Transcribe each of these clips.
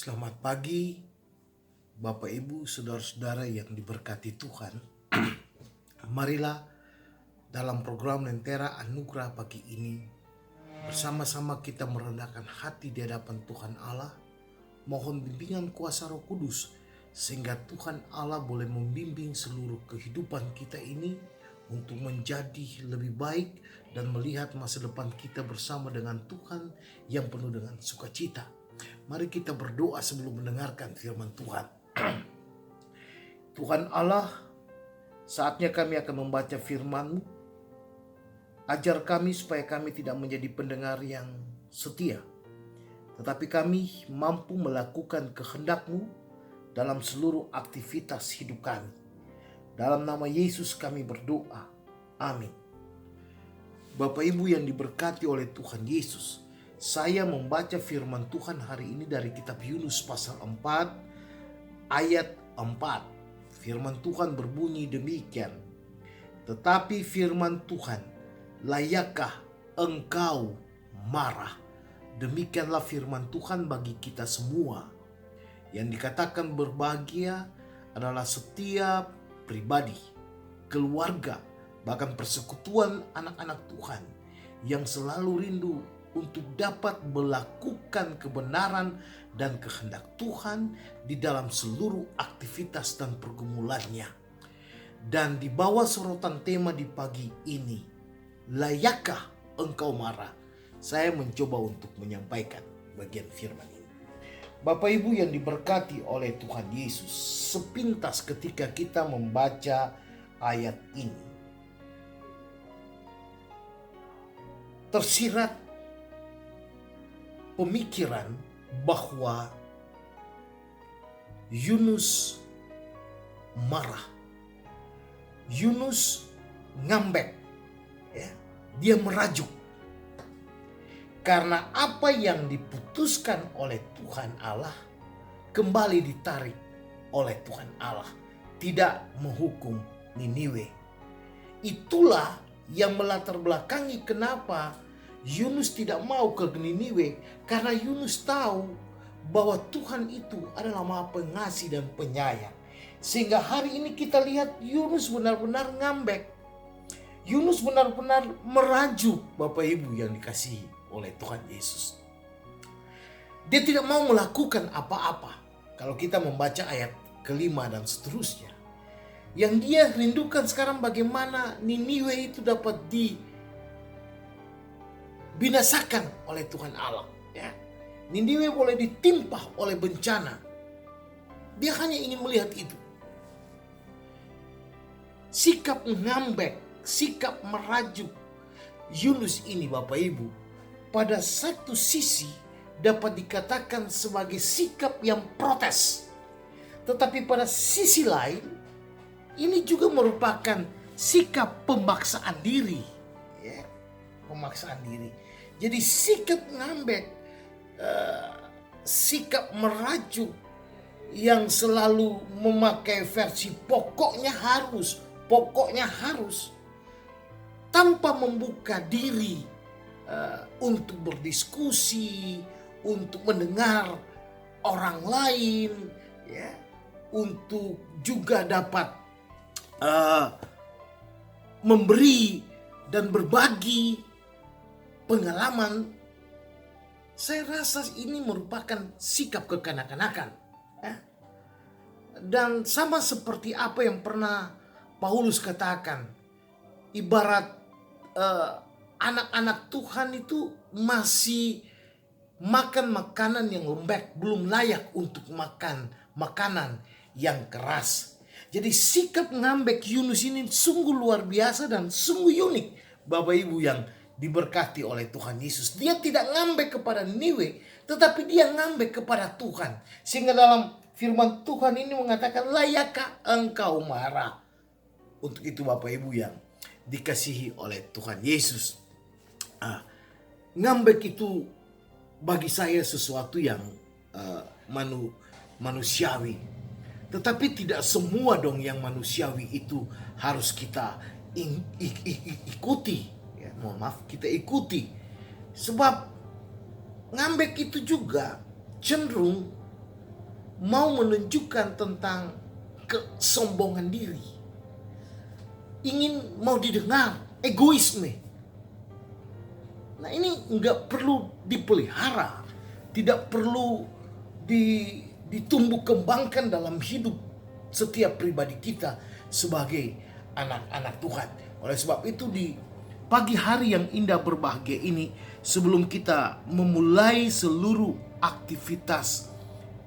Selamat pagi, Bapak Ibu, saudara-saudara yang diberkati Tuhan. Marilah dalam program Lentera Anugerah pagi ini bersama-sama kita merendahkan hati di hadapan Tuhan Allah, mohon bimbingan kuasa Roh Kudus sehingga Tuhan Allah boleh membimbing seluruh kehidupan kita ini untuk menjadi lebih baik dan melihat masa depan kita bersama dengan Tuhan yang penuh dengan sukacita. Mari kita berdoa sebelum mendengarkan firman Tuhan. Tuhan Allah, saatnya kami akan membaca firman-Mu. Ajar kami supaya kami tidak menjadi pendengar yang setia, tetapi kami mampu melakukan kehendak-Mu dalam seluruh aktivitas hidup kami. Dalam nama Yesus kami berdoa. Amin. Bapak Ibu yang diberkati oleh Tuhan Yesus, saya membaca firman Tuhan hari ini dari kitab Yunus pasal 4 ayat 4. Firman Tuhan berbunyi demikian. Tetapi firman Tuhan, layakkah engkau marah? Demikianlah firman Tuhan bagi kita semua. Yang dikatakan berbahagia adalah setiap pribadi, keluarga, bahkan persekutuan anak-anak Tuhan yang selalu rindu untuk dapat melakukan kebenaran dan kehendak Tuhan di dalam seluruh aktivitas dan pergumulannya. Dan di bawah sorotan tema di pagi ini, layakkah engkau marah? Saya mencoba untuk menyampaikan bagian firman ini. Bapak Ibu yang diberkati oleh Tuhan Yesus, sepintas ketika kita membaca ayat ini, tersirat pemikiran bahwa Yunus marah, Yunus ngambek, ya, dia merajuk karena apa yang diputuskan oleh Tuhan Allah kembali ditarik oleh Tuhan Allah, tidak menghukum Niniwe. Itulah yang melatar belakangi kenapa Yunus tidak mau ke Niniwe, karena Yunus tahu bahwa Tuhan itu adalah Maha Pengasih dan Penyayang. Sehingga hari ini kita lihat Yunus benar-benar ngambek. Yunus benar-benar merajuk, Bapak Ibu yang dikasihi oleh Tuhan Yesus. Dia tidak mau melakukan apa-apa. Kalau kita membaca ayat kelima dan seterusnya, yang dia rindukan sekarang bagaimana Niniwe itu dapat binasakan oleh Tuhan Allah, ya. Niniwe boleh ditimpa oleh bencana. Dia hanya ingin melihat itu. Sikap ngambek, sikap merajuk Yunus ini, Bapak Ibu, pada satu sisi dapat dikatakan sebagai sikap yang protes. Tetapi pada sisi lain, ini juga merupakan sikap pemaksaan diri, ya. Pemaksaan diri. Jadi sikap ngambek, sikap merajuk yang selalu memakai versi pokoknya harus, tanpa membuka diri untuk berdiskusi, untuk mendengar orang lain, ya, untuk juga dapat memberi dan berbagi pengalaman. Saya rasa ini merupakan sikap kekanak-kanakan, ya. Dan sama seperti apa yang pernah Paulus katakan, ibarat anak-anak Tuhan itu masih makan makanan yang lembek, belum layak untuk makan makanan yang keras. Jadi sikap ngambek Yunus ini sungguh luar biasa dan sungguh unik, Bapak Ibu yang diberkati oleh Tuhan Yesus. Dia tidak ngambek kepada Niniwe, tetapi dia ngambek kepada Tuhan. Sehingga dalam firman Tuhan ini mengatakan, layakkah engkau marah? Untuk itu Bapak Ibu yang dikasihi oleh Tuhan Yesus, ngambek itu bagi saya sesuatu yang manusiawi. Tetapi tidak semua dong yang manusiawi itu harus kita ikuti. Mohon maaf, kita ikuti. Sebab ngambek itu juga cenderung mau menunjukkan tentang kesombongan diri, ingin mau didengar, egoisme. Nah, ini nggak perlu dipelihara, tidak perlu ditumbuh kembangkan dalam hidup setiap pribadi kita sebagai anak-anak Tuhan. Oleh sebab itu, di pagi hari yang indah berbahagia ini, sebelum kita memulai seluruh aktivitas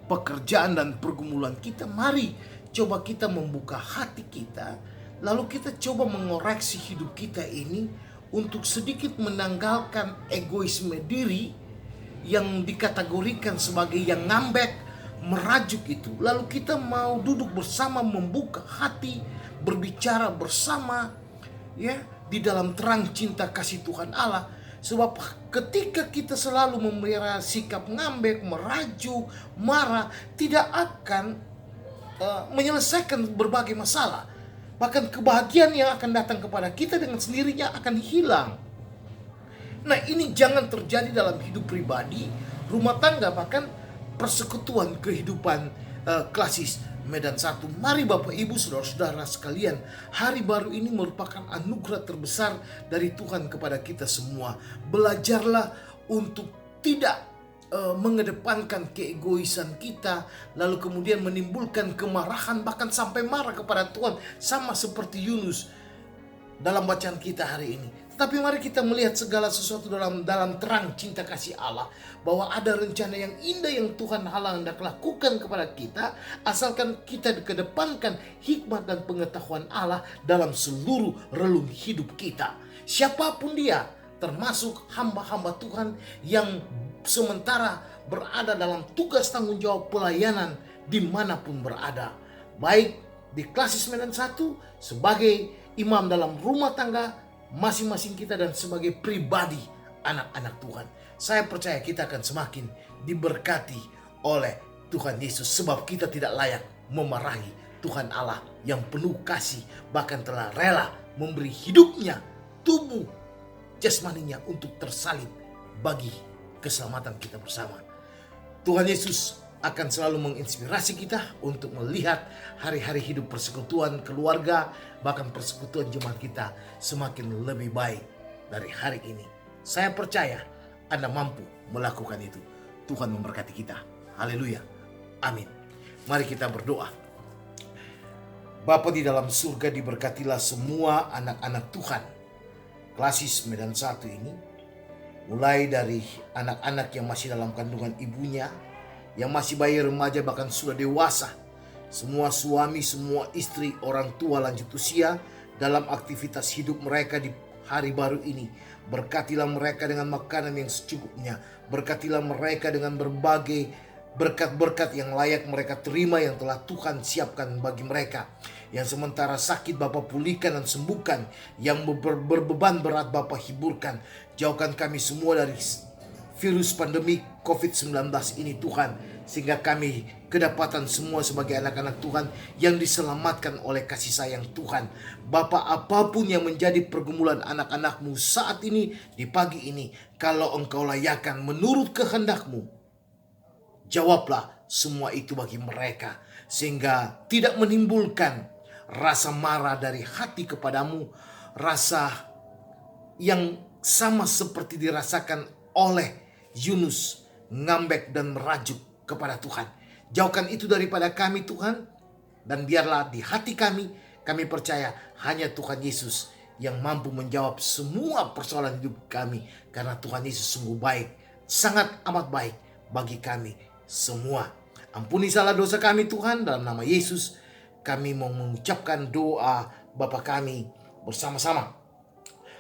pekerjaan dan pergumulan kita, mari coba kita membuka hati kita, lalu kita coba mengoreksi hidup kita ini untuk sedikit menanggalkan egoisme diri yang dikategorikan sebagai yang ngambek, merajuk itu. Lalu kita mau duduk bersama, membuka hati, berbicara bersama, ya, di dalam terang cinta kasih Tuhan Allah. Sebab ketika kita selalu memelihara sikap ngambek, merajuk, marah, tidak akan menyelesaikan berbagai masalah. Bahkan kebahagiaan yang akan datang kepada kita dengan sendirinya akan hilang. Nah, ini jangan terjadi dalam hidup pribadi, rumah tangga, bahkan persekutuan kehidupan klasis Medan 1. Mari Bapak Ibu Saudara-saudara sekalian, hari baru ini merupakan anugerah terbesar dari Tuhan kepada kita semua. Belajarlah untuk tidak mengedepankan keegoisan kita, lalu kemudian menimbulkan kemarahan, bahkan sampai marah kepada Tuhan, sama seperti Yunus dalam bacaan kita hari ini. Tapi mari kita melihat segala sesuatu dalam terang cinta kasih Allah, bahwa ada rencana yang indah yang Tuhan Allah hendak lakukan kepada kita, asalkan kita kedepankan hikmat dan pengetahuan Allah dalam seluruh relung hidup kita. Siapapun dia, termasuk hamba-hamba Tuhan yang sementara berada dalam tugas tanggung jawab pelayanan dimanapun berada, baik di klasis Medan 1 sebagai imam dalam rumah tangga masing-masing kita, dan sebagai pribadi anak-anak Tuhan. Saya percaya kita akan semakin diberkati oleh Tuhan Yesus, sebab kita tidak layak memarahi Tuhan Allah yang penuh kasih, bahkan telah rela memberi hidupnya, tubuh jasmaninya untuk tersalib bagi keselamatan kita bersama. Tuhan Yesus akan selalu menginspirasi kita untuk melihat hari-hari hidup persekutuan keluarga, bahkan persekutuan jemaat kita semakin lebih baik dari hari ini. Saya percaya Anda mampu melakukan itu. Tuhan memberkati kita. Haleluya. Amin. Mari kita berdoa. Bapa di dalam surga, diberkatilah semua anak-anak Tuhan klasis Medan 1 ini, mulai dari anak-anak yang masih dalam kandungan ibunya, yang masih bayi, remaja, bahkan sudah dewasa, semua suami, semua istri, orang tua lanjut usia dalam aktivitas hidup mereka di hari baru ini. Berkatilah mereka dengan makanan yang secukupnya, berkatilah mereka dengan berbagai berkat-berkat yang layak mereka terima, yang telah Tuhan siapkan bagi mereka. Yang sementara sakit, Bapa pulihkan dan sembuhkan. Yang berbeban berat, Bapa hiburkan. Jauhkan kami semua dari virus pandemi COVID-19 ini Tuhan, sehingga kami kedapatan semua sebagai anak-anak Tuhan yang diselamatkan oleh kasih sayang Tuhan. Bapa, apapun yang menjadi pergumulan anak-anakmu saat ini, di pagi ini, kalau Engkau layakan menurut kehendak-Mu, jawablah semua itu bagi mereka, sehingga tidak menimbulkan rasa marah dari hati kepadamu, rasa yang sama seperti dirasakan oleh Yunus, ngambek dan merajuk kepada Tuhan. Jauhkan itu daripada kami Tuhan, dan biarlah di hati kami percaya hanya Tuhan Yesus yang mampu menjawab semua persoalan hidup kami, karena Tuhan Yesus sungguh baik, sangat amat baik bagi kami semua. Ampuni salah dosa kami Tuhan, dalam nama Yesus kami mau mengucapkan doa Bapa kami bersama-sama.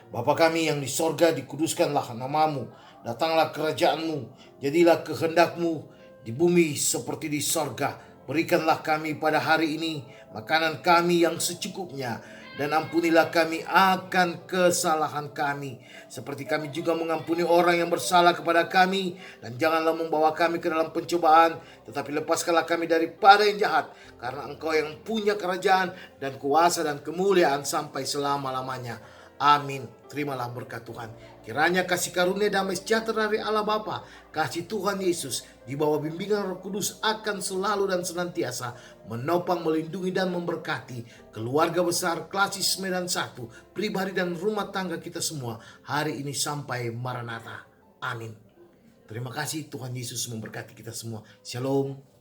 Bapa kami yang di sorga, dikuduskanlah namamu, datanglah kerajaanmu, jadilah kehendakmu di bumi seperti di sorga. Berikanlah kami pada hari ini makanan kami yang secukupnya, dan ampunilah kami akan kesalahan kami, seperti kami juga mengampuni orang yang bersalah kepada kami. Dan janganlah membawa kami ke dalam pencobaan, tetapi lepaskanlah kami daripada yang jahat, karena Engkau yang punya kerajaan dan kuasa dan kemuliaan sampai selama-lamanya. Amin. Terimalah berkat Tuhan. Kiranya kasih karunia damai sejahtera dari Allah Bapa, kasih Tuhan Yesus, di bawah bimbingan Roh Kudus akan selalu dan senantiasa menopang, melindungi, dan memberkati keluarga besar Klasis Medan 1, pribadi dan rumah tangga kita semua hari ini sampai Maranatha. Amin. Terima kasih, Tuhan Yesus memberkati kita semua. Shalom.